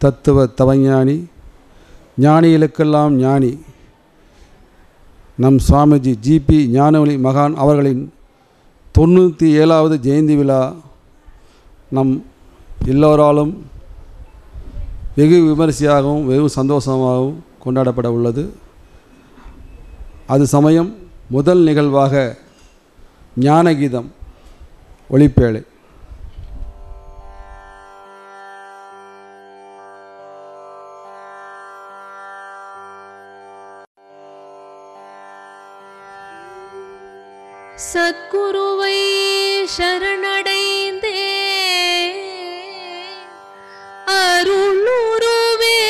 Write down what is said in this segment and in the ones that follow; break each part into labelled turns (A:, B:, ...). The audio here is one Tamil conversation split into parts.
A: தத்துவ தவஞானி, ஞானிகளுக்கெல்லாம் ஞானி நம் சுவாமிஜி ஜிபி ஞானவழி மகான் அவர்களின் 97வது ஜெயந்தி விழா நம் எல்லோராலும் வெகு விமரிசையாகவும் வெகு சந்தோஷமாகவும் கொண்டாடப்பட உள்ளது. அது சமயம் முதல் நிகழ்வாக ஞானகீதம் ஒளிப்பேழை.
B: சத்குருவை சரணடைந்தே அருளுருவே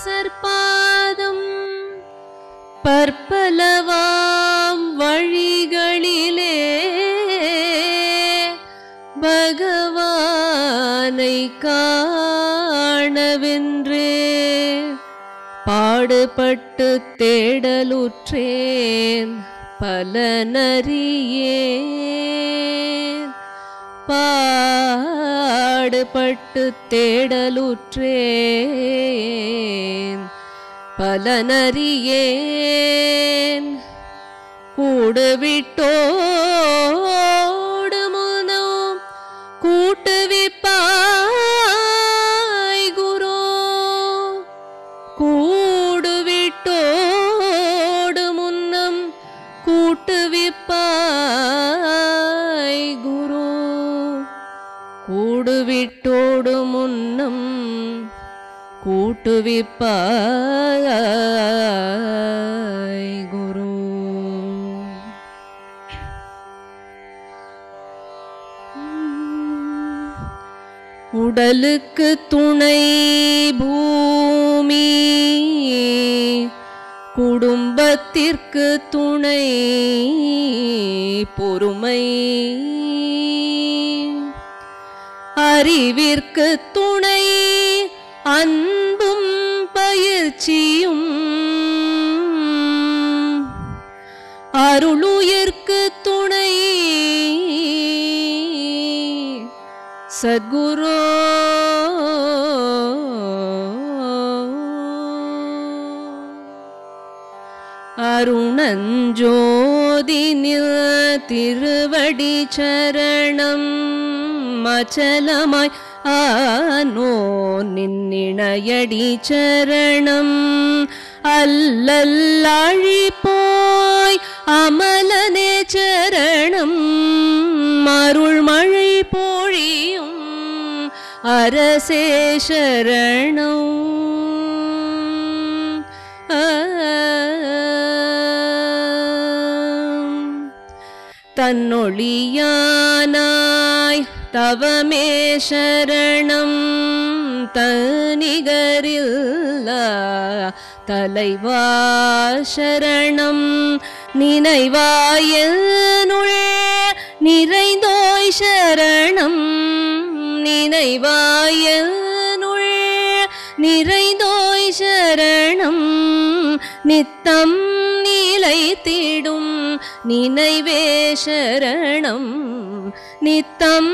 B: சற்பாதம் பற்பலவாம் வழிகளிலே பகவானை காணவென்றே பாடுபட்டு தேடலுற்றேன் பலனறியேன். பாடுபட்டு தேடலுற்றேன் பலனறியேன். கூடுவிட்டோடு முனோ கூட்டுவிப்பாய் குரு. கூடுவிட்டோடு முன்னம் கூட்டுவிப்பாய் குரு. கூடுவிட்டோடு முன்னம் கூட்டுவிப்பாய் குரு. உடலுக்கு துணை பூமி, குடும்பத்திற்கு துணை பொறுமை, அறிவிற்கு துணை அன்பும் பயிற்சியும், அருளுயிர்க்கு துணை சத்குரு. அருணஞ்சோதினில் திருவடி சரணம் அச்சலமாய் ஆனோ நின்னிணையடி சரணம். அல்லல்லாழி போய் அமலனே சரணம். அருள்மழை பொழியும் அரசே சரணம். தன்னொழியானாய் தவமே சரணம். தனிகரில்லா தலைவா சரணம். நினைவாயனுள் நிறைந்தோய் சரணம். நினைவாயனுள் நிறைந்தோய் சரணம். நித்தம் நிலைத்திடும் நினைவே சரணம். நித்தம்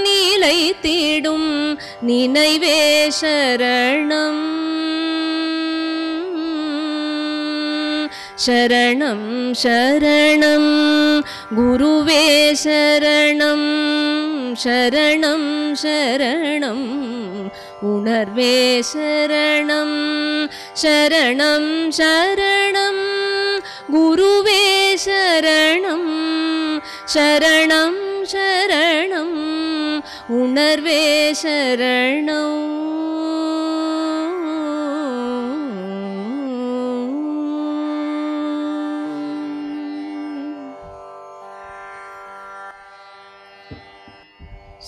B: நிலைத்திடும் நினைவே சரணம். சரணம் சரணம் குருவே சரணம். சரணம் சரணம் உணர்வே சரணம். சரணம் சரணம் குருவே சரணம். சரணம் சரணம் உணர்வே சரணம்.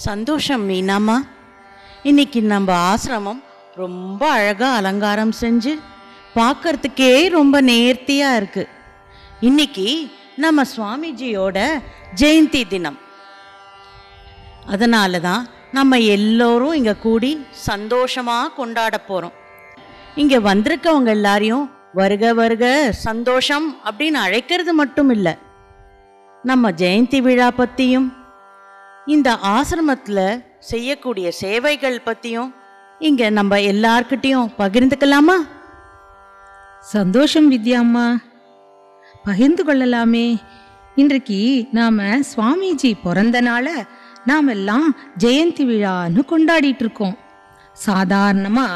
C: சந்தோஷம் மீனாம்மா. இன்னைக்கு நம்ம ஆசிரமம் ரொம்ப அழகாக அலங்காரம் செஞ்சு பார்க்கறதுக்கே ரொம்ப நேர்த்தியாக இருக்குது. இன்னைக்கு நம்ம சுவாமிஜியோட ஜெயந்தி தினம். அதனால தான் நம்ம எல்லோரும் இங்கே கூடி சந்தோஷமாக கொண்டாட போகிறோம். இங்கே வந்திருக்கவங்க எல்லாரையும் வருக வருக சந்தோஷம் அப்படின்னு அழைக்கிறது மட்டும் இல்லை, நம்ம ஜெயந்தி விழா பற்றியும் இந்த ஆசிரமத்தில் செய்யக்கூடிய சேவைகள் பற்றியும் இங்க நம்ம எல்லார்கிட்டையும் பகிர்ந்துக்கலாமா?
D: சந்தோஷம் வித்யாம்மா, பகிர்ந்து கொள்ளலாமே. இன்றைக்கு நாம சுவாமிஜி பிறந்த நாளை நாம் எல்லாம் ஜெயந்தி விழான்னு கொண்டாடிட்டு இருக்கோம். சாதாரணமா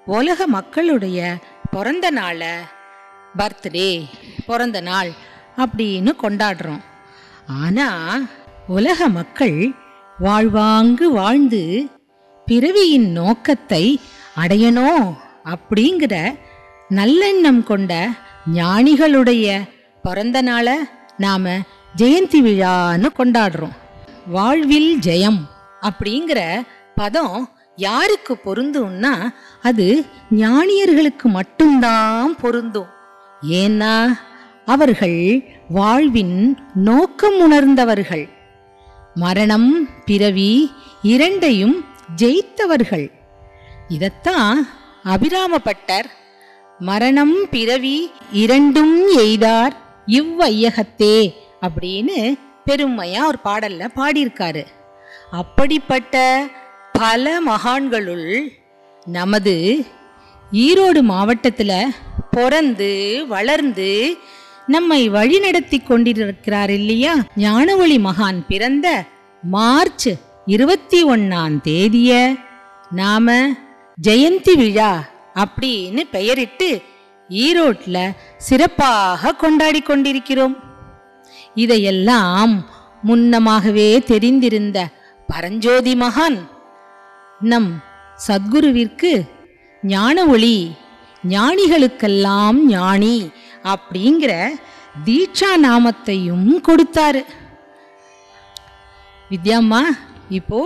D: உலக மக்களுடைய பிறந்த நாளை பர்த்டே, பிறந்த நாள் அப்படின்னு கொண்டாடுறோம். ஆனா உலக மக்கள் வாழ்வாங்கு வாழ்ந்து பிறவியின் நோக்கத்தை அடையணும் அப்படிங்கிற நல்லெண்ணம் கொண்ட ஞானிகளுடைய பிறந்த நாளை நாம ஜெயந்தி விழான்னு கொண்டாடுறோம். வாழ்வில் ஜெயம் அப்படிங்கிற பதம் யாருக்கு பொருந்தும்னா அது ஞானியர்களுக்கு மட்டும்தான் பொருந்தும். ஏன்னா அவர்கள் வாழ்வின் நோக்கம் உணர்ந்தவர்கள், மரணம் பிறவி இரண்டையும் ஜெயித்தவர்கள். இதத்தான் அபிராமபட்டர் மரணம் பிறவி இரண்டும் எய்தார் இவ்வையகத்தே அப்படின்னு பெருமையா ஒரு பாடல்ல பாடியிருக்காரு. அப்படிப்பட்ட பல மகான்களுள் நமது ஈரோடு மாவட்டத்துல பிறந்து வளர்ந்து நம்மை வழிநடத்தி கொண்டிருக்கிறார் இல்லையா, ஞானவழி மகான் பிறந்த மார்ச் 21 நாம ஜெயந்தி விழா அப்படின்னு பெயரிட்டு ஈரோட்ல சிறப்பாக கொண்டாடி கொண்டிருக்கிறோம். இதையெல்லாம் முன்னமாகவே தெரிந்திருந்த பரஞ்சோதி மகான் நம் சத்குருவிற்கு ஞான ஒளி, ஞானிகளுக்கெல்லாம் ஞானி அப்படிங்கிற தீட்சா நாமத்தையும் கொடுத்தாரு. வித்யாம்மா, இப்போ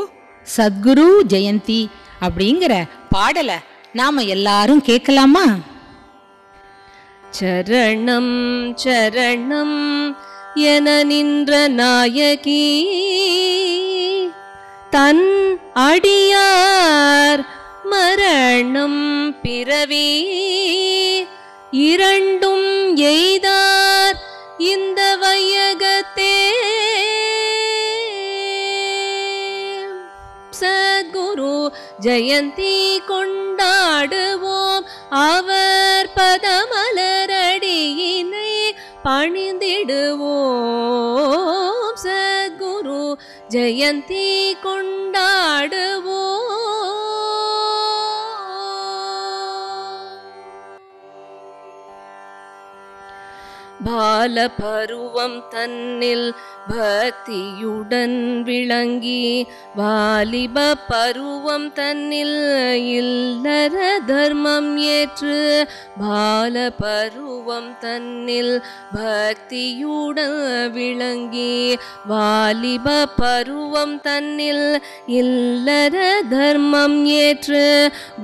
D: சத்குரு ஜெயந்தி அப்படிங்கிற பாடலை நாம எல்லாரும் கேட்கலாமா?
B: சரணம் சரணம் என நின்ற நாயகி தன் அடியார் மரணம் பிறவி இரண்டும் எய்தார் இந்த வையகத்தே. சத்குரு ஜெயந்தி கொண்டாடுவோம், அவர் பதமலரடியினை பணிந்திடுவோம். சத்குரு ஜெயந்தி கொண்டாடுவோம். பால பருவம் தன்னில் பக்தியுடன் விளங்கி வாலிப பருவம் தன்னில் இல்லற தர்மம் ஏற்று பால பருவம் தன்னில் பக்தியுடன் விளங்கி வாலிப பருவம் தன்னில் இல்லற தர்மம் ஏற்று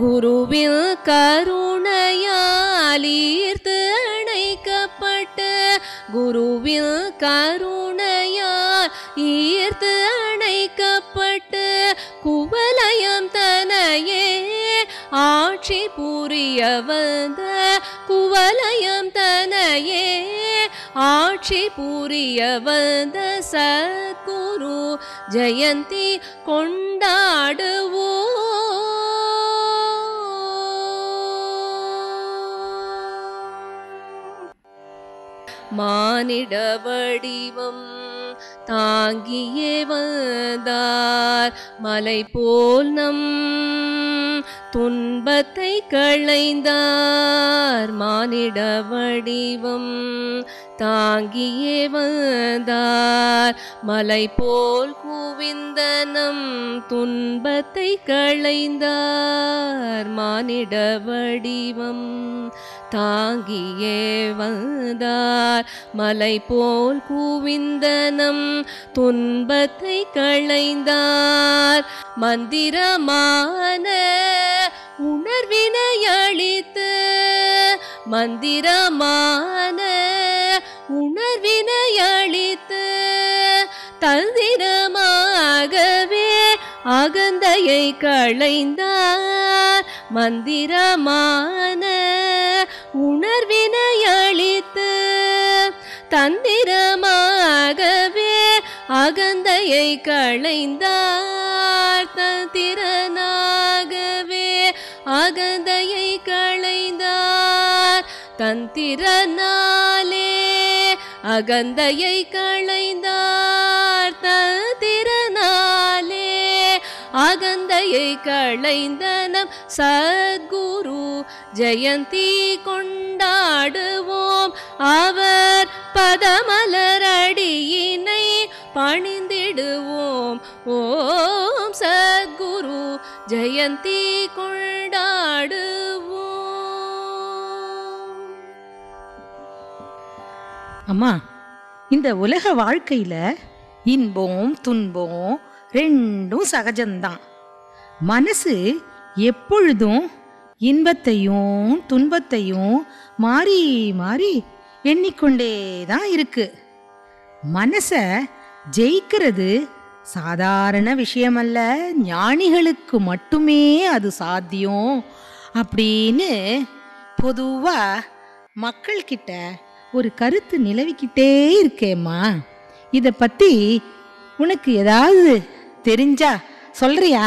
B: குருவில் கருணையால் ஈர்த்து அணைக்கப்பட்டு குருவில் கருணையால் ஈர்த்து அணைக்கப்பட்டு குவலயம் தனையே ஆட்சி புரிய வந்த குவலயம் தனையே ஆட்சி புரிய வந்த சத்குரு ஜெயந்தி கொண்டாடுவோம். மானிட வடிவம் தாங்கியே வந்தார் மலை போல் நம் துன்பத்தை களைந்தார். மானிட வடிவம் தாங்கியே வந்தார் மலை போல் குவிந்த நம் துன்பத்தை களைந்தார். மானிட வடிவம் தாங்கியே வந்தார் மலை போல் குவிந்த நம் துன்பத்தை களைந்தார். மந்திரமான உணர்வினை அளித்து மந்திரமான உணர்வினை அளித்து தந்திரமாகவே அகந்தையை களைந்தார். மந்திரமான உணர்வினை அளித்து தந்திரமாகவே அகந்தையை களைந்தார். தந்திரனாகவே திறனாலே அகந்தையை களைந்தார் திறனாலே அகந்தையை களைந்த நம் சத்குரு ஜெயந்தி கொண்டாடுவோம். அவர் பதமலரடியினை பணிந்திடுவோம். ஓம் சத்குரு ஜெயந்தி கொண்டாடுவோம்.
D: அம்மா, இந்த உலக வாழ்க்கையில இன்பம் துன்பம் ரெண்டும் சகஜம்தான். மனசு எப்பொழுதும் இன்பத்தையும் துன்பத்தையும் மாறி மாறி எண்ணிக்கொண்டே தான் இருக்கு. மனசை ஜெயிக்கிறது சாதாரண விஷயமல்ல, ஞானிகளுக்கு மட்டுமே அது சாத்தியம் அப்படின்னு பொதுவா மக்கள்கிட்ட ஒரு கருத்து நிலவிக்கிட்டே இருக்கேம்மா. இதை பத்தி உனக்கு ஏதாவது தெரிஞ்சா சொல்றியா?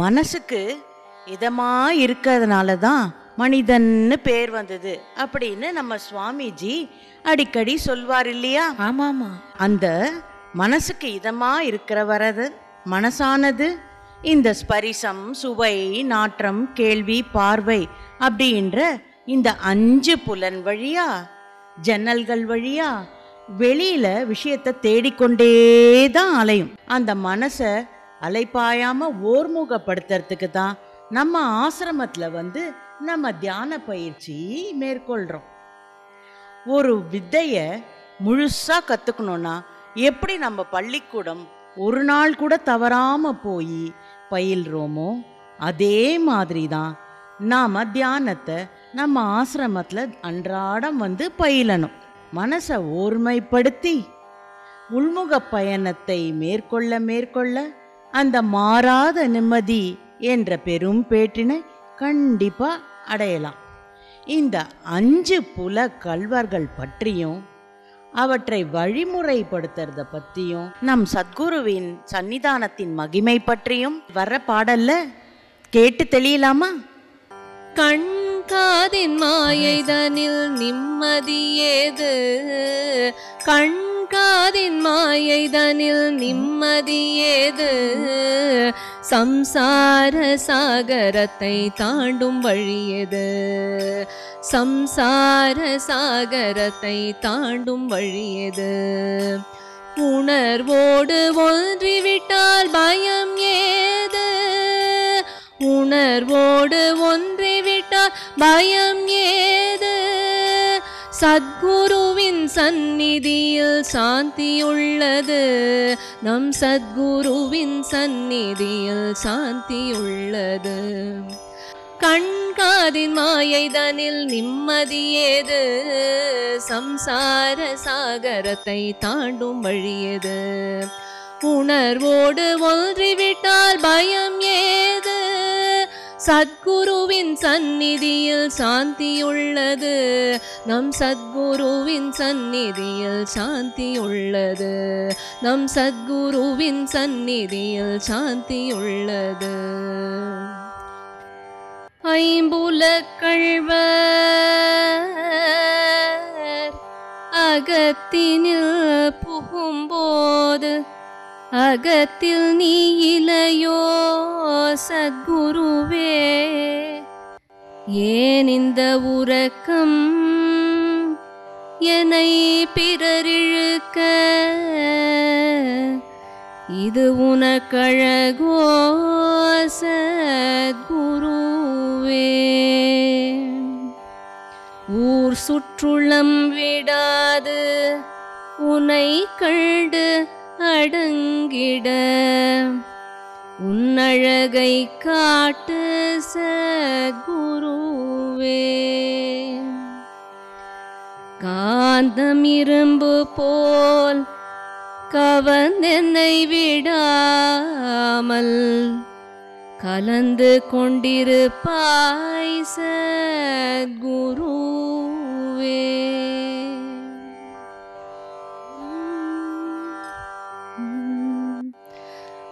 C: மனசுக்கு இதமா இருக்கிறதுனால தான் மனிதன்னு பேர் வந்தது அப்படின்னு நம்ம சுவாமிஜி அடிக்கடி சொல்வார் இல்லையா?
D: ஆமாமா.
C: அந்த மனசுக்கு இதமா இருக்கிற வரது மனசானது இந்த ஸ்பரிசம், சுவை, நாற்றம், கேள்வி, பார்வை அப்படின்ற இந்த 5 புலன் வழியா, ஜன்னல்கள் வழியா வெளியில விஷயத்தை தேடிக்கொண்டே தான் அலையும். அந்த மனசை அலைப்பாயாம ஓர்முகப்படுத்துறதுக்கு தான் நம்ம ஆசிரமத்தில் நம்ம தியான பயிற்சி மேற்கொள்கிறோம். ஒரு வித்தையை முழுசா கற்றுக்கணும்னா எப்படி நம்ம பள்ளிக்கூடம் ஒரு நாள் கூட தவறாமல் போய் பயில்றோமோ அதே மாதிரி தான் நாம் தியானத்தை நம்ம ஆசிரமத்தில் அன்றாடம் பயிலணும். மனசை ஓர்மைப்படுத்தி உள்முக பயணத்தை மேற்கொள்ள மேற்கொள்ள அந்த மாறாத நிம்மதி என்ற பெரும் பேற்றினை கண்டிப்பா அடையலாம். இந்த 5 புல கல்வர்கள் பற்றியும் அவற்றை வழிமுறைப்படுத்துறத பற்றியும் நம் சத்குருவின் சன்னிதானத்தின் மகிமை பற்றியும் வர்ற பாடல்ல கேட்டு தெளியலாமா?
B: கண் காதின் மாயைதனில் நிம்மதியேது, கண் காதின் மாயைதனில் நிம்மதியேது, சம்சார சாகரத்தை தாண்டும் வழியது, சம்சார சாகரத்தை தாண்டும் வழியது. உணர்வோடு ஒன்றிவிட்டால் பயம் ஏது, உணர்வோடு ஒன்றிவிட்டால் பயம் ஏது, சத்குருவின் சந்நிதியில் சாந்தியுள்ளது, நம் சத்குருவின் சந்நிதியில் சாந்தியுள்ளது. கண்காதின் மாயைதனில் நிம்மதியேது, சம்சார சாகரத்தை தாண்டும் வழியது. உணர்வோடு ஒன்றிவிட்டால் பயம் ஏது, சத்குருவின் சந்நிதியில் சாந்தியுள்ளது, நம் சத்குருவின் சந்நிதியில் சாந்தியுள்ளது, நம் சத்குருவின் சந்நிதியில் சாந்தியுள்ளது. ஐம்புலக் கள்வர் அகத்தினில் புகும்போது அகத்தில் நீ இலையோ சத்குருவே, ஏன் இந்த உறக்கம் என்னை பிறரிழுக்க, இது உனக்கழகோ சத்குருவே. ஊர் சுற்றுளம் விடாது உனை கண்டு அடங்கிட, உன்னழகை காட்டு சத்குருவே. காந்தம் இரும்பு போல் கவர்ந்தென்னை விடாமல் கலந்து கொண்டிருப்பாய் சத்குருவே.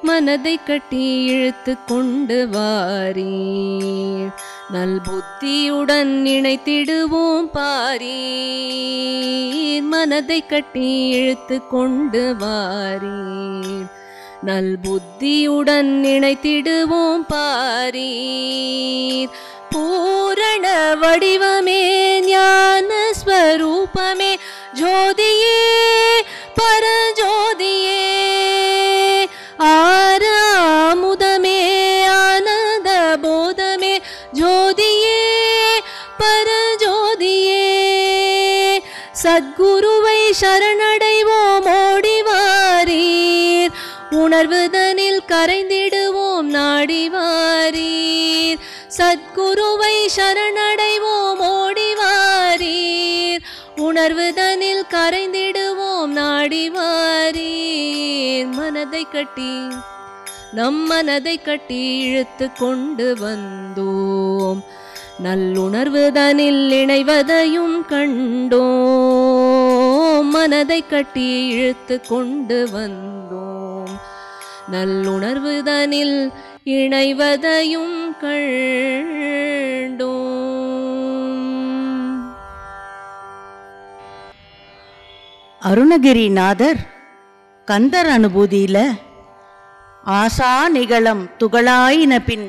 B: மனதை கட்டி இழுத்து கொண்டு வாரீர். நல் புத்தியுடன் இணைத்திடுவோம் பாரீர். மனதை கட்டி இழுத்து கொண்டு வாரீர். நல் புத்தியுடன் இணைத்திடுவோம் பாரீர். பூரண வடிவமே ஞான ஸ்வரூபமே ஜோதியே பரஜோதியே ஆராமுதமே ஆனந்த போதமே ஜோதியே பரஜோதியே சத்குருவை சரணடைவோம் ஓடிவாரீர். உணர்வுதனில் கரைந்திடுவோம் நாடிவாரீர். சத்குருவை சரணடைவோம் ஓடிவாரீர். உணர்வுதனில் கரைந்திடுவோம் நாடிவாரீர். மனதை கட்டி நம் மனதை கட்டி இழுத்து கொண்டு வந்தோம். நல்லுணர்வுதனில் இணைவதையும் கண்டோம். மனதை கட்டி இழுத்து கொண்டு வந்தோம். நல்லுணர்வுதனில் இணைவதையும் கண்டோம்.
C: அருணகிரிநாதர் கந்தர் அனுபூதியில ஆசா நிகழம் துகளாயின பின்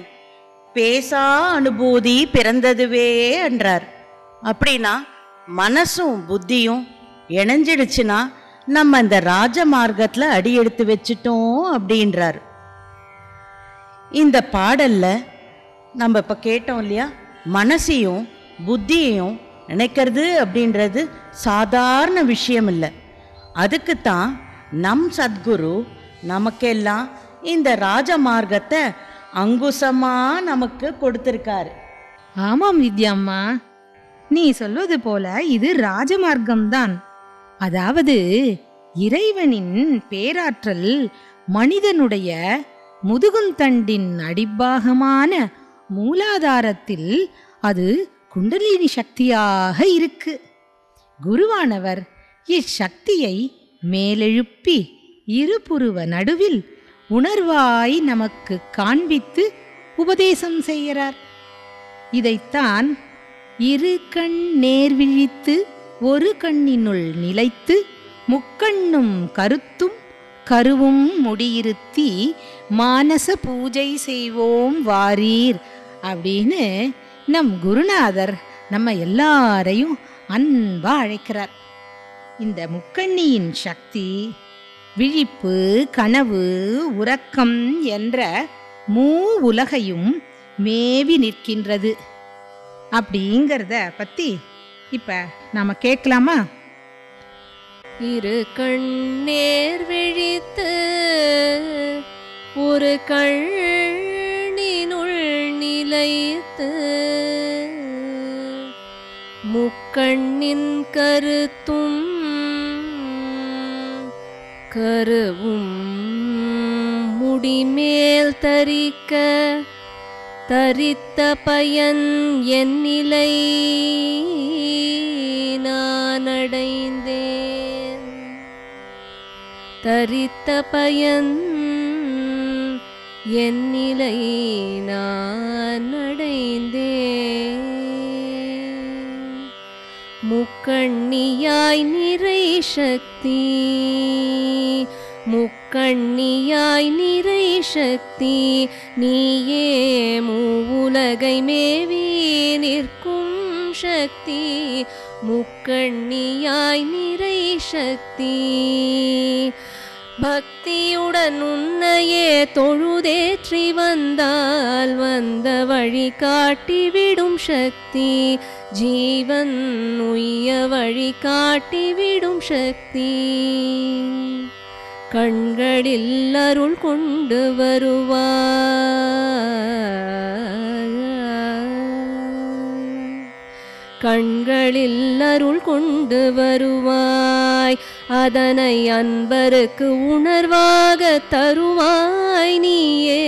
C: பேசா அனுபூதி பிறந்ததுவே என்றார். அப்படின்னா மனசும் புத்தியும் இணைஞ்சிடுச்சுன்னா நம்ம இந்த ராஜ மார்க்கத்தில் அடி எடுத்து வச்சிட்டோம் அப்படின்றார். இந்த பாடல்ல நம்ம இப்போ கேட்டோம் இல்லையா, மனசையும் புத்தியையும் நினைக்கிறது அப்படின்றது சாதாரண விஷயம் இல்லை. அதுக்குத்தான் நம் சத்குரு நமக்கெல்லாம் இந்த ராஜ மார்க்கத்தை அங்குசமா நமக்கு கொடுத்திருக்காரு.
D: ஆமாம் வித்யாம்மா, நீ சொல்வது போல இது ராஜமார்க்கம்தான். அதாவது இறைவனின் பேராற்றல் மனிதனுடைய முதுகுந்தண்டின் அடிப்பாகமான மூலாதாரத்தில் அது குண்டலினி சக்தியாக இருக்கு. குருவானவர் இச்சக்தியை மேலெழுப்பி இருபுருவ நடுவில் உணர்வாய் நமக்கு காண்பித்து உபதேசம் செய்கிறார். இதைத்தான் இரு கண் நேர்விழித்து ஒரு கண்ணினுள் நிலைத்து முக்கண்ணும் கருத்தும் கருவும் முடியிருத்தி மானச பூஜை செய்வோம் வாரீர் அப்படின்னு நம் குருநாதர் நம்ம எல்லாரையும் அன்பா அழைக்கிறார். இந்த முக்கண்ணியின் சக்தி விழிப்பு, கனவு, உறக்கம் என்ற உலகையும் மேவி நிற்கின்றது. அப்படிங்கிறத பத்தி இப்ப நாம கேட்கலாமா?
B: இரு கண்ணேர் விழித்து ஒரு கண்ணினுள் நிலைத்து முக்கண்ணின் கருத்தும் கருவும் முடிமேல் தரிக்க தரித்த பயன் என் நிலை நான் அடைந்தேன். தரித்த பயன் என் நிலை நான் அடைந்தேன். முக்கண்ணியாய் நிறை சக்தி முக்கண்ணியாய் நிறை சக்தி நீயே மூவுலகை மேவி நிற்கும் சக்தி. முக்கண்ணியாய் நிறை சக்தி பக்தியுடன் உன்னையே தொழுதேற்றி வந்தால் வந்த வழி காட்டிவிடும் சக்தி. ஜீவன் உய்ய வழி காட்டிவிடும் சக்தி. கண்களில் அருள் கொண்டு வருவாய். கண்களில் அருள் கொண்டு வருவாய். அதனை அன்பருக்கு உணர்வாக தருவாய் நீயே.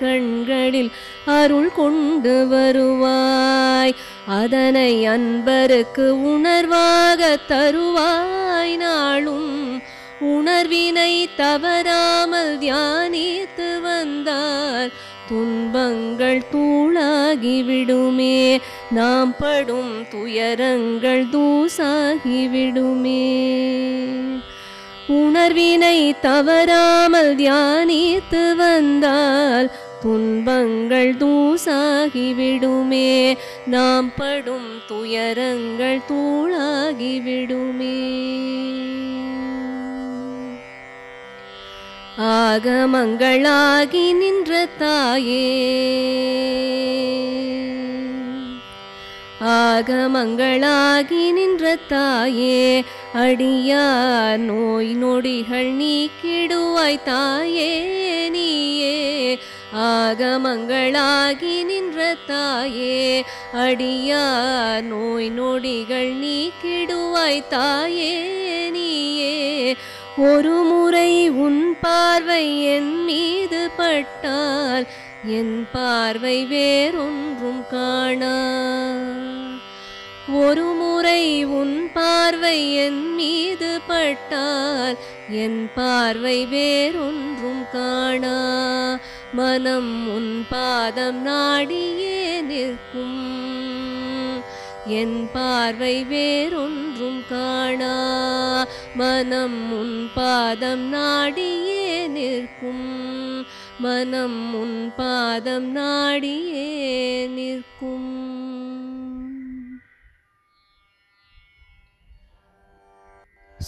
B: கண்களில் அருள் கொண்டு வருவாய். அதனை அன்பருக்கு உணர்வாக தருவாய். நாளும் உணர்வினை தவறாமல் தியானித்து துன்பங்கள் தூளாகிவிடுமே, நாம் படும் துயரங்கள் தூசாகிவிடுமே. உணர்வினை தவறாமல் தியானித்து வந்தால் துன்பங்கள் தூசாகிவிடுமே, நாம் படும் துயரங்கள் தூளாகிவிடுமே. ஆகமங்களாகி நின்ற தாயே, ஆகமங்களாகி நின்ற தாயே, அடியார் நோய் நொடிகள் நீக்கிடுவாய் தாயே நீயே. ஆகமங்களாகி நின்ற தாயே, அடியார் நோய் நொடிகள் நீக்கிடுவாய் தாயே நீயே. ஒரு முறை உன் பார்வை என் மீது பட்டால் என் பார்வை வேறொன்றும் காணா. ஒரு முறை உன் பார்வை என் மீது பட்டால் என் பார்வை வேறொன்றும் காணா. மனம் உன் பாதம் நாடியே நிற்கும், என் பார்வை வேறொன்றும் காணா. மனம் உன் பாதம் நாடியே நிற்கும், மனம் உன் பாதம் நாடியே நிற்கும்.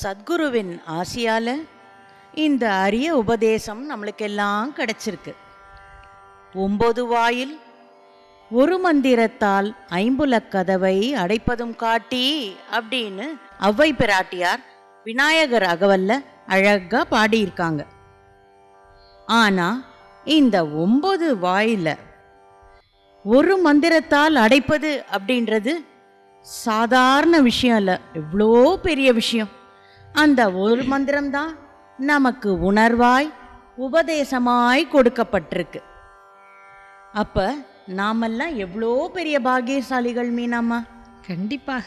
C: சத்குருவின் ஆசியால இந்த அரிய உபதேசம் நம்மளுக்கெல்லாம் கிடைச்சிருக்கு. 9 வாயில் ஒரு மந்திரத்தால் 5 கதவை அடைப்பதும் காட்டி அப்படின்னு ஔவை பிராட்டியார் விநாயகர் அகவல்ல அழகா பாடியிருக்காங்க. ஆனா இந்த 9 வாயில ஒரு மந்திரத்தால் அடைப்பது அப்படின்றது சாதாரண விஷயம் இல்லை, எவ்வளோ பெரிய விஷயம். அந்த ஒரு மந்திரம்தான் நமக்கு உணர்வாய் உபதேசமாய் கொடுக்கப்பட்டிருக்கு. அப்ப நாமெல்லாம் எவ்வளோ பெரிய பாக்கியசாலிகள் மீனாம்மா.
D: கண்டிப்பாக.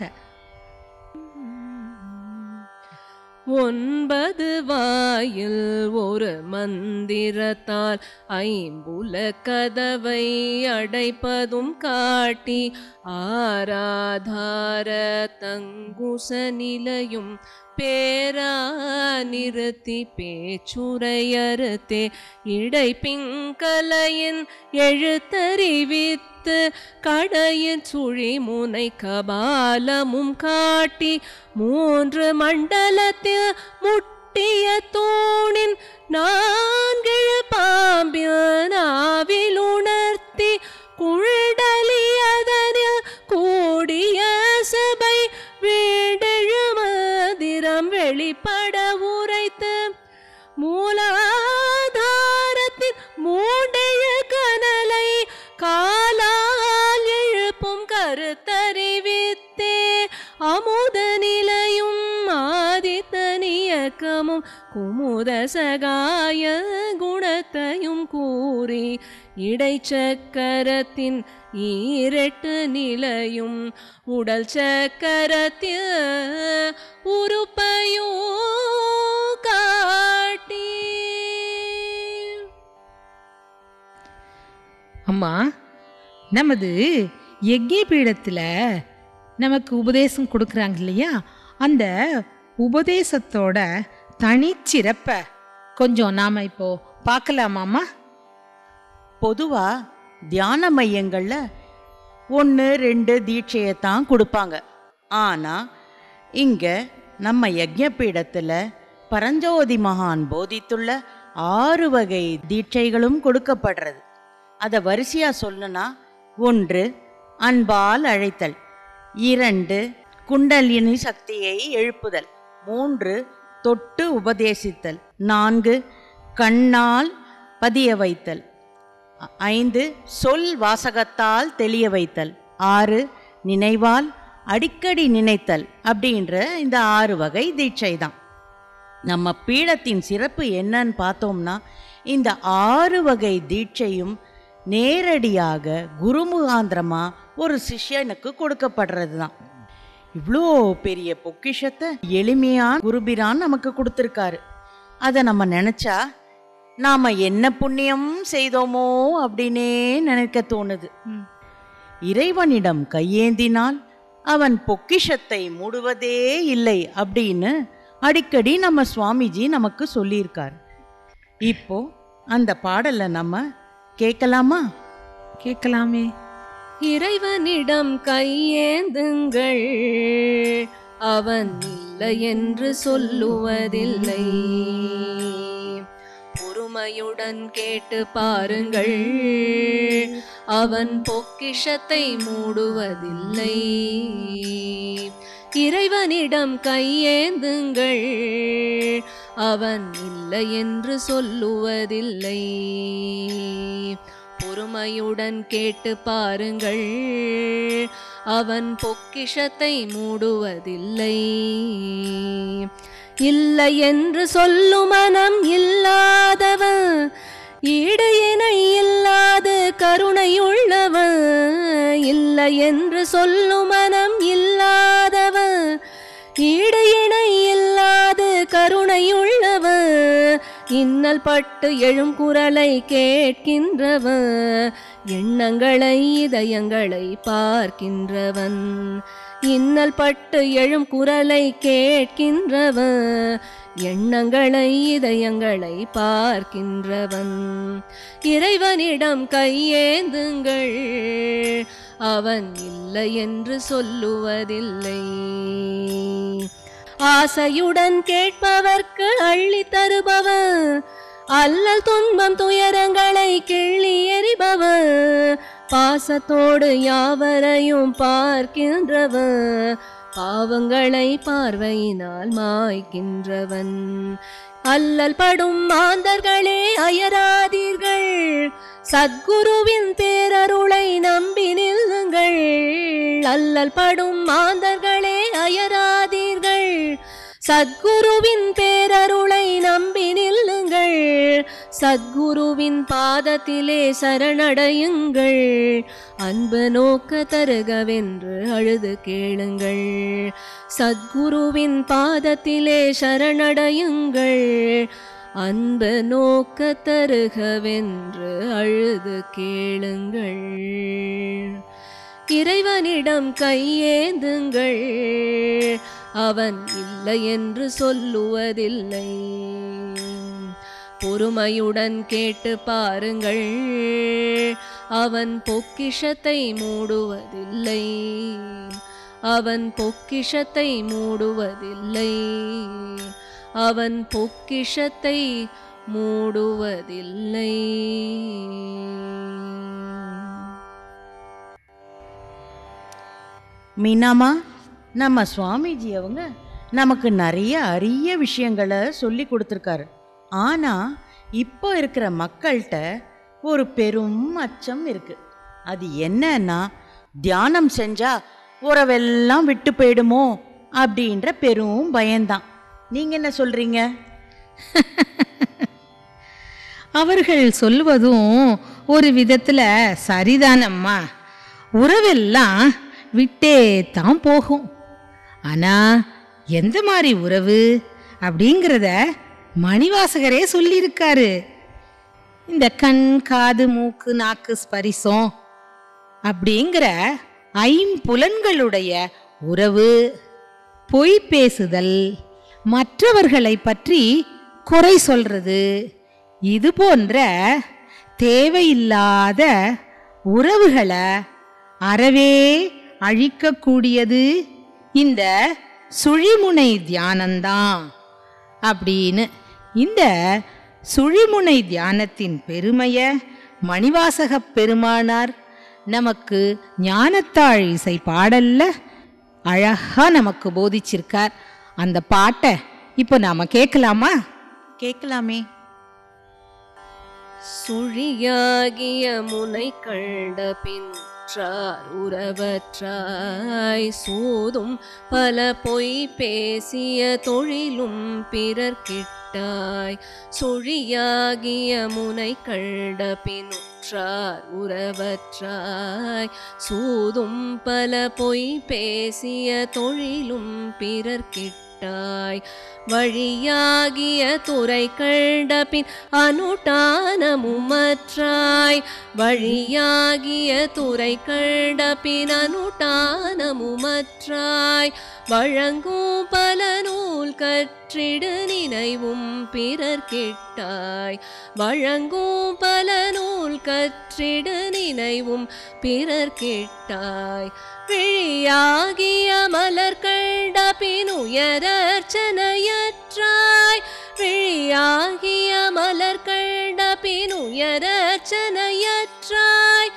B: 9 வாயில் ஒரு மந்திரத்தால் 5 கதவை அடைப்பதும் காட்டி, ஆராதார தங்குச நிலையும் பேரா நிறுத்தி பேச்சுரையறுத்தே இடைப்பிங்கலையின் எழுத்தறிவித்து கடையின் சுழிமுனை கபாலமும் காட்டி 3 மண்டலத்தில் முட்டிய தூணின் 4 பாம்பில் நாவில் உணர்த்தி குழடலியதனில் கூடிய சபை வீடெழு மந்திரம் வெளிப்பட உரைத்து மூலாதாரத்தின் மூண்டெழு கனலை காலால் எழுப்பும் கருத்தறிவித்தே அமுத நிலையும் ஆதித்தனியக்கமும் குமுத சகாய குணத்தையும் கூறி இடைச்சக்கரத்தின் 8 நிலையும் உடல் சக்கரத்தில் உறுப்பையோ காட்டி.
D: அம்மா, நமது யஜ்ஞ பீடத்துல நமக்கு உபதேசம் கொடுக்குறாங்க இல்லையா, அந்த உபதேசத்தோட தனிச்சிறப்ப கொஞ்சம் நாம இப்போ பார்க்கலாமாம்மா?
C: பொதுவா தியான மையங்கள்ல 1, 2 தீட்சையத்தான் கொடுப்பாங்க. ஆனா இங்க நம்ம யஜ்ஞ பீடத்துல பரஞ்சோதி மகான் போதித்துள்ள 6 வகை தீட்சைகளும் கொடுக்கப்படுறது. அதை வரிசையா சொல்லணும்னா 1 அன்பால் அழைத்தல், 2 குண்டலினி சக்தியை எழுப்புதல், 3 தொட்டு உபதேசித்தல், 4 கண்ணால் பதிய வைத்தல், 5 சொல் வாசகத்தால் தெளிய வைத்தல், 6 நினைவால் அடிக்கடி நினைத்தல். அப்படின்ற இந்த 6 வகை தீட்சை தான். நம்ம பீடத்தின் சிறப்பு என்னன்னு பார்த்தோம்னா, இந்த 6 வகை தீட்சையும் நேரடியாக குருமுகாந்திரமா ஒரு சிஷ்யனுக்கு கொடுக்கப்படுறது தான். இவ்வளோ பெரிய பொக்கிஷத்தை எளிமையான குருபிரான் நமக்கு கொடுத்துருக்காரு. அதை நம்ம நினச்சா நாம என்ன புண்ணியம் செய்தோமோ அப்படின்னே நினைக்க தோணுது. இறைவனிடம் கையேந்தினால் அவன் பொக்கிஷத்தை மூடுவதே இல்லை அப்படின்னு அடிக்கடி நம்ம சுவாமிஜி நமக்கு சொல்லியிருக்கார். இப்போ அந்த பாடலை நம்ம கேட்கலாமா?
D: கேட்கலாமே.
B: இறைவனிடம் கையேந்துங்கள், அவன் இல்லை என்று சொல்லுவதில்லை. பொறுமையுடன் கேட்டு பாருங்கள், அவன் பொக்கிஷத்தை மூடுவதில்லை. இறைவனிடம் கையேந்துங்கள், அவன் இல்லை என்று சொல்லுவதில்லை. பொறுமையுடன் கேட்டு பாருங்கள், அவன் பொக்கிஷத்தை மூடுவதில்லை. இல்லை என்று சொல்லும் மனம் இல்லாதவன், ஈடு இணை இல்லாத கருணையுள்ளவன். இல்லை என்று சொல்லும் மனம் இல்லாதவன், ஈடு இணை இல்லாத கருணையுள்ளவன். இன்னல் பட்டு எழும் குரலை கேட்கின்றவன், எண்ணங்களை இதயங்களை பார்க்கின்றவன். இன்னல் பட்டு எழும் குரலை கேட்கின்றவன், எண்ணங்களை இதயங்களை பார்க்கின்றவன். இறைவனிடம் கையேந்துங்கள், அவன் இல்லை என்று சொல்லுவதில்லை. ஆசையுடன் கேட்பவர்க்கு அள்ளி தருபவன், அல்லல் துன்பம் துயரங்களை கிள்ளி எறிபவன். பாசத்தோடு யாவரையும் பார்க்கின்றவன், பாவங்களை பார்வையினால் மாய்க்கின்றவன். அல்லல் படும் மாந்தர்களே அயராதீர்கள், சத்குருவின் பேரருளை நம்பி நில்லுங்கள். அல்லல் படும் மாந்தர்களே அயராதீர்கள், சத்குருவின் பேரருளை நம்பி நில்லுங்கள். சத்குருவின் பாதத்திலே சரணடையுங்கள், அன்பு நோக்க தருகவென்று அழுது கேளுங்கள். சத்குருவின் பாதத்திலே சரணடையுங்கள், அன்பு நோக்க தருகவென்று அழுது கேளுங்கள். இறைவனிடம் கையேந்துங்கள், அவன் இல்லை என்று சொல்லுவதில்லை. பொறுமையுடன் கேட்டு பாருங்கள், அவன் பொக்கிஷத்தை மூடுவதில்லை. அவன் பொக்கிஷத்தை மூடுவதில்லை. அவன் பொக்கிஷத்தை மூடுவதில்லை.
C: மீனாமா, நம்ம சுவாமிஜி அவங்க நமக்கு நிறைய அரிய விஷயங்களை சொல்லி கொடுத்துருக்காரு. ஆனால் இப்போ இருக்கிற மக்கள்கிட்ட ஒரு பெரும் அச்சம் இருக்கு. அது என்னன்னா, தியானம் செஞ்சா உறவெல்லாம் விட்டு போயிடுமோ அப்படின்ற பெரும் பயம்தான். நீங்கள் என்ன சொல்கிறீங்க?
D: அவர்கள் சொல்லுவதும் ஒரு விதத்தில் சரிதானம்மா. உறவெல்லாம் விட்டே தான் போகும். ஆனால் எந்த மாதிரி உறவு அப்படிங்கிறத மணிவாசகரே சொல்லியிருக்காரு. இந்த கண் காது மூக்கு நாக்கு ஸ்பரிசம் அப்படிங்கிற ஐம்புலன்களுடைய உறவு, பொய் பேசுதல், மற்றவர்களை பற்றி குறை சொல்றது, இது போன்ற தேவையில்லாத உறவுகளை அறவே அழிக்கக்கூடியது இந்த சுழிமுனை தியானந்தான் அப்படின்னு இந்த சுழிமுனை தியானத்தின் பெருமையை மணிவாசக பெருமானார் நமக்கு ஞானத்தாழ் இசை பாடல்ல அழகா நமக்கு போதிச்சிருக்கார். அந்த பாட்டை இப்போ நாம கேட்கலாமா?
C: கேட்கலாமே.
B: சுழியாகிய முனை கண்ட பின் உறவற்றாய் சூதும் பல பொய் பேசிய தொழிலும் பிறர் கிட்டாய். சுழியாகிய முனை கண்ட பின்னுற்றார் உறவற்றாய் சூதும் பல பொய் பேசிய தொழிலும் பிறர் கிட்டாய். கிட்டாய் வழியாகிய துறை கண்டபின் அனுட்டானமுமற்றாய் வழியாகிய துறை கண்டபின் அனுட்டானமுமற்றாய் வழங்கும் பல நூல் கற்றிடு நினைவும் பிறர் கிட்டாய் வழங்கும் பல நூல் கற்றிடு நினைவும் பிறர் கிட்டாய் விழியாகிய மலர் கண்ட பின் உயரர்ச்சனையற்றாய் விழியாகிய மலர் கண்ட பின் உயரர்ச்சனையற்றாய்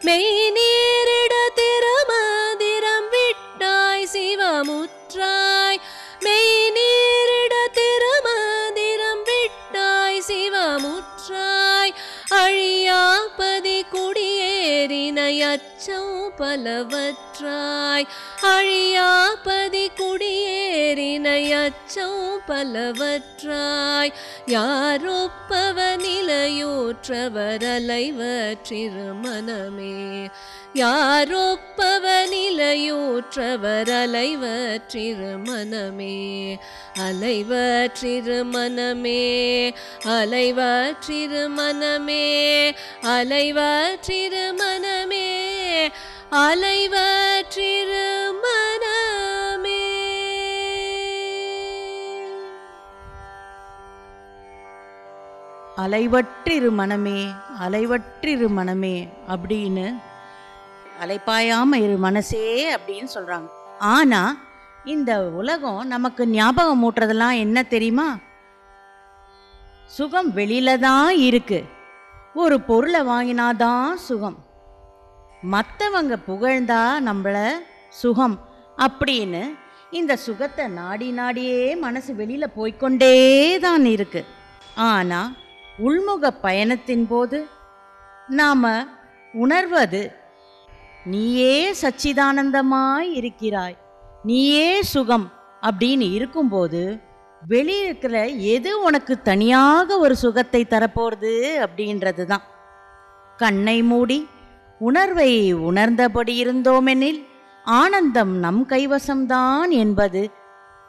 B: மெய் நீரிட திருமதிரம் விட்டாய் சிவமுற்றாய் மெய் நீரிட திருமதிரம் விட்டாய் சிவமுற்றாய் அழியாபதி குடியேறினை அச்சம் பலவற்றாய் அழியாபதி குடியேறினை அச்சம் பலவற்றாய் யாரொப்பவ நிலையூற்றவர் அலைவற்றிருமனமே யாரொப்பவ நிலையூற்றவர் அலைவற்றிருமனமே அலைவற்றிருமனமே அலைவற்றிருமனமே அலைவற்றிருமனமே அலைவற்றிருமனமே.
C: அலைவற்றிரு மனமே அலைவற்றிரு மனமே அப்படின்னு அலைப்பாயாம இரு மனசே அப்படின்னு சொல்றாங்க. ஆனா இந்த உலகம் நமக்கு ஞாபகம் மூட்டுறதெல்லாம் என்ன தெரியுமா? சுகம் வெளியில தான் இருக்கு. ஒரு பொருளை வாங்கினாதான் சுகம், மற்றவங்க புகழ்ந்தா நம்மள சுகம் அப்படின்னு இந்த சுகத்தை நாடி நாடியே மனசு வெளியில போய்கொண்டே தான் இருக்கு. ஆனா உள்முக பயணத்தின் போது நாம உணர்வது நீயே சச்சிதானந்தமாய் இருக்கிறாய், நீயே சுகம் அப்படின்னு இருக்கும்போது வெளியிருக்கிற எது உனக்கு தனியாக ஒரு சுகத்தை தரப்போறது அப்படின்றது தான். கண்ணை மூடி உணர்வை உணர்ந்தபடி இருந்தோமெனில் ஆனந்தம் நம் கைவசம்தான் என்பது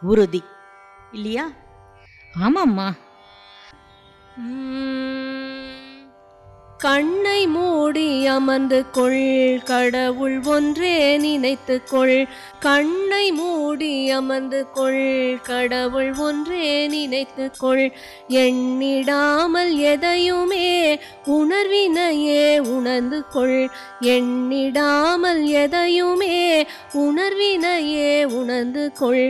C: உறுதி இல்லையா?
D: ஆமாம்மா.
B: கண்ணை மூடி அமர்ந்து கொள், கடவுள் ஒன்றே நினைத்து கொள். கண்ணை மூடி அமர்ந்து கொள், கடவுள் ஒன்றே நினைத்து கொள். எண்ணிடாமல் எதையுமே உணர்வினையே உணர்ந்து கொள். எண்ணிடாமல் எதையுமே உணர்வினையே உணர்ந்து கொள்.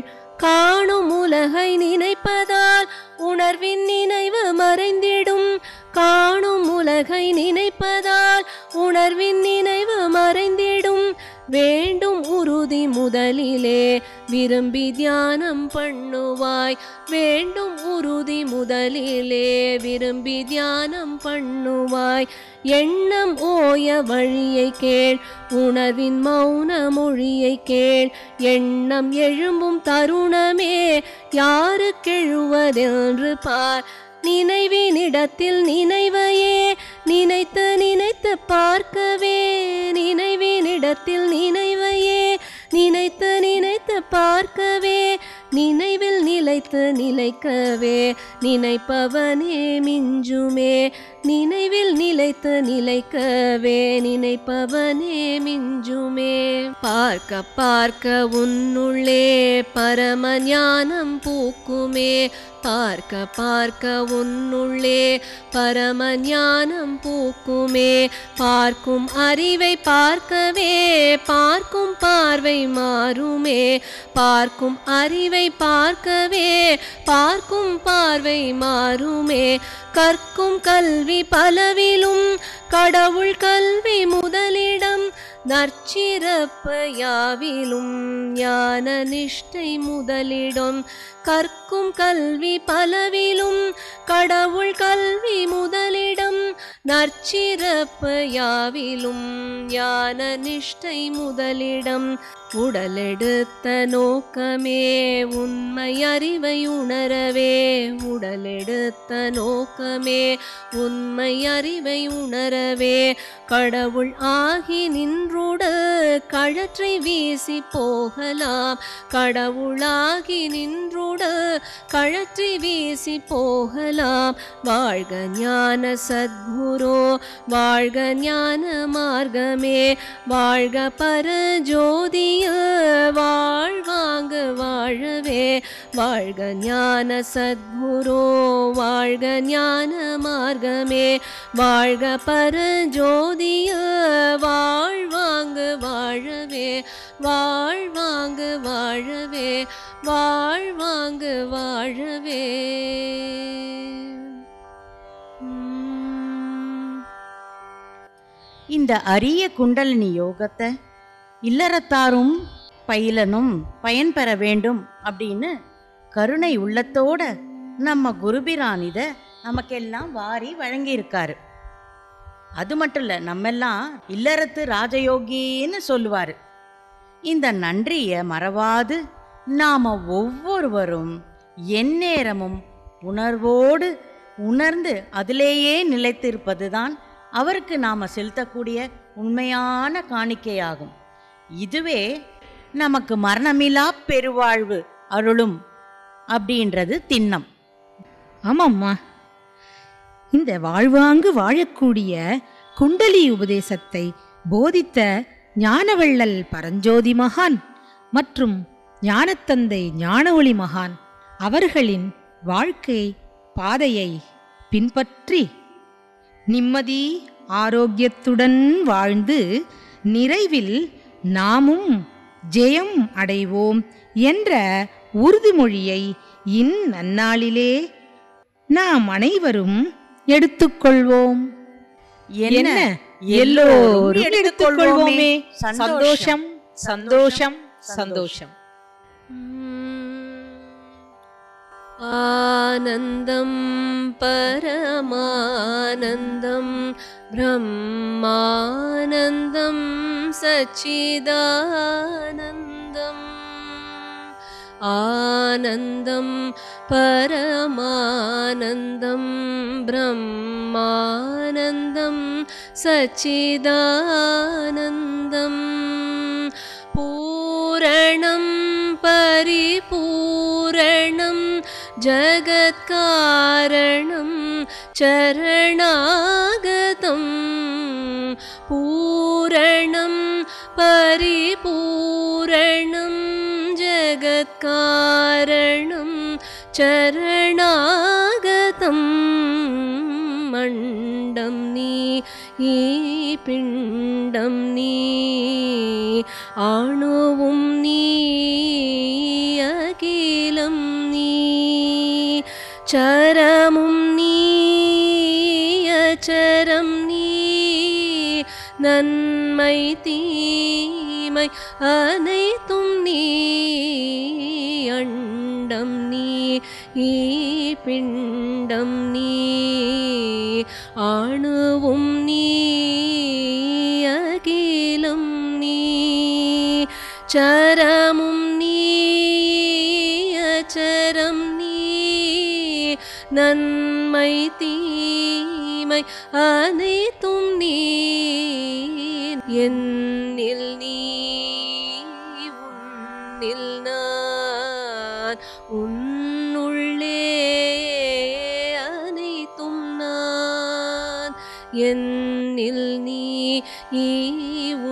B: காணும் உலகை நினைப்பதால் உணர்வின் நினைவு மறைந்திடும். காணும் உலகை நினைப்பதால் உணர்வின் நினைவு மறைந்திடும். வேண்டும் உறுதி முதலிலே விரும்பி தியானம் பண்ணுவாய். வேண்டும் உறுதி முதலிலே விரும்பி தியானம் பண்ணுவாய். எண்ணம் ஓய வழியை கேள், உணர்வின் மௌன மொழியை கேள். எண்ணம் எழும்பும் தருணமே யாருக்கெழுவதென்று பார். நினைவினிடத்தில் நினைவையே நினைத்து நினைத்து பார்க்கவே. நினைவினிடத்தில் நினைவையே நினைத்து நினைத்து பார்க்கவே. நினைவில் நிலைத்து நிலைக்கவே நினைப்பவனே மிஞ்சுமே. நினைவில் நிலைத்து நிலைக்கவே நினைப்பவனே மிஞ்சுமே. பார்க்க பார்க்க உன்னுள்ளே பரம ஞானம் பூக்குமே. பார்க்க பார்க்க உன்னுள்ளே பரம ஞானம் பூக்குமே. பார்க்கும் அறிவை பார்க்கவே பார்க்கும் பார்வை மாறுமே. பார்க்கும் அறிவை பார்க்கவே பார்க்கும் பார்வை மாறுமே. கற்கும் கல்வி பலவிலும் கடவுள் கல்வி முதலிடம். நற்சிறப்பு யாவிலும் ஞான நிஷ்டை முதலிடம். கற்கும் கல்வி பலவிலும் கடவுள் கல்வி முதலிடம். நற்சிறப்பு யாவிலும் ஞான நிஷ்டை முதலிடம். உடலெடுத்த நோக்கமே உண்மை அறிவை உணரவே. உடலெடுத்த நோக்கமே உண்மை அறிவை உணரவே. கடவுள் ஆகி நின்றுடல் கழற்றை வீசி போகலாம். கடவுளாகி நின்றுடல் கூட கழற்றி வீசி போகலாம். வாழ்க ஞான சத்குரு, வாழ்க ஞான மார்க்கமே, வாழ்க பரஜோதிய வாழ்வாங்க வாழவே. வாழ்க ஞான சத்குரு, வாழ்க ஞான மார்க்கமே, வாழ்க பரஜோதிய வாழ்வாங்க வாழவே. வாழ்வாங்க வாழவே, வாழ்வாங்க வாழவே.
C: இந்த அரிய குண்டலினி யோகத்தை இல்லறத்தாரும் பயிலனும் பயன்பெற வேண்டும் அப்படின்னு கருணை உள்ளத்தோட நம்ம குருபிரான் இதை நமக்கெல்லாம் வாரி வழங்கியிருக்காரு. அது மட்டும் இல்லை, நம்மெல்லாம் இல்லறத்து ராஜயோகின்னு சொல்லுவார். இந்த நன்றியை மறவாது நாம் ஒவ்வொருவரும் எந்நேரமும் உணர்வோடு உணர்ந்து அதிலேயே நிலைத்திருப்பது தான் அவருக்கு நாம் செலுத்தக்கூடிய உண்மையான காணிக்கையாகும். இதுவே நமக்கு மரணமில்லா பெருவாழ்வு அருளும் அப்படின்றது திண்ணம்.
D: ஆமாம்மா, இந்த வாழ்வாங்கு வாழக்கூடிய குண்டலி உபதேசத்தை போதித்த ஞானவள்ளல் பரஞ்சோதி மகான் மற்றும் ஞானத்தந்தை ஞானஒளி மகான் அவர்களின் வாழ்க்கை பாதையை பின்பற்றி நிம்மதி ஆரோக்கியத்துடன் வாழ்ந்து நிறைவில் நாமும் ஜெயம் அடைவோம் என்ற உறுதிமொழியை இந்நன்னாளிலே நாம் அனைவரும் எடுத்துக்கொள்வோம். என்ன எல்லோரும் எடுத்துக்கொள்வோமே. சந்தோஷம் சந்தோஷம் சந்தோஷம்.
B: ஆனந்தம் பரமானந்தம் பிரம்மானந்தம் சச்சிதானந்தம். ஆனந்தம் பரமானந்தம் பிரம்மானந்தம் சச்சிதானந்தம். பூரணம் பரிபூரணம் ஜகத்காரணம் சரணாகதம். பூரணம் பரிபூரணம் ஜகத்காரணம் சரணாகதம். மண்டம் நீ பிண்டம் நீ அணுவும் நீ அகிலம் நீ சரமும் நீ அச்சரம் நீ நன்மை தீமை அனைத்தும் நீ. அண்டம் நீ பிண்டம் நீ அணுவும் நீ அகிலம் நீ சரமும் நீ அச்சரம் நீ நன்மை தீமை அனைத்தும் நீ. என்னில் நீ உன்னில் நான் உன்னுள்ளே அனைத்தும் நான். என்னில் நீ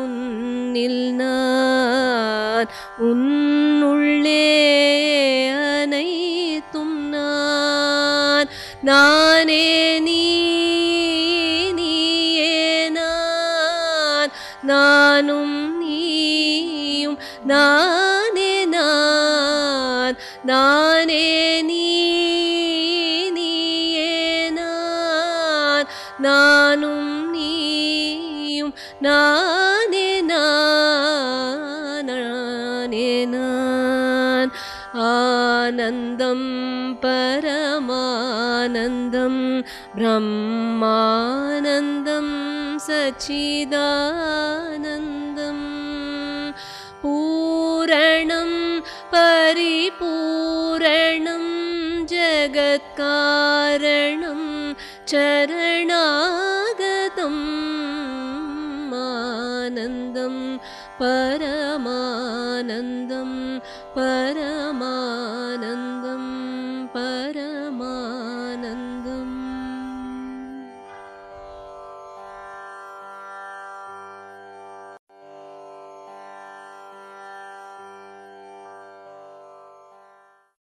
B: உன்னில் நான் உன்னுள்ளே அனைத்தும் நான். நானே நீ நீயே நான் நானும் நீயும் நானே நான். நானே நீ நீயே நான் நானும் நீயும் நானே நான். நானே நான். ஆனந்தம் பரமானந்தம் பிரம்மானந்தம் சச்சிதானந்தம். பூரணம் பரிபூரணம் ஜகத்காரணம் சரணாகதம். ஆனந்தம் பரமானந்தம் பரமானந்தம்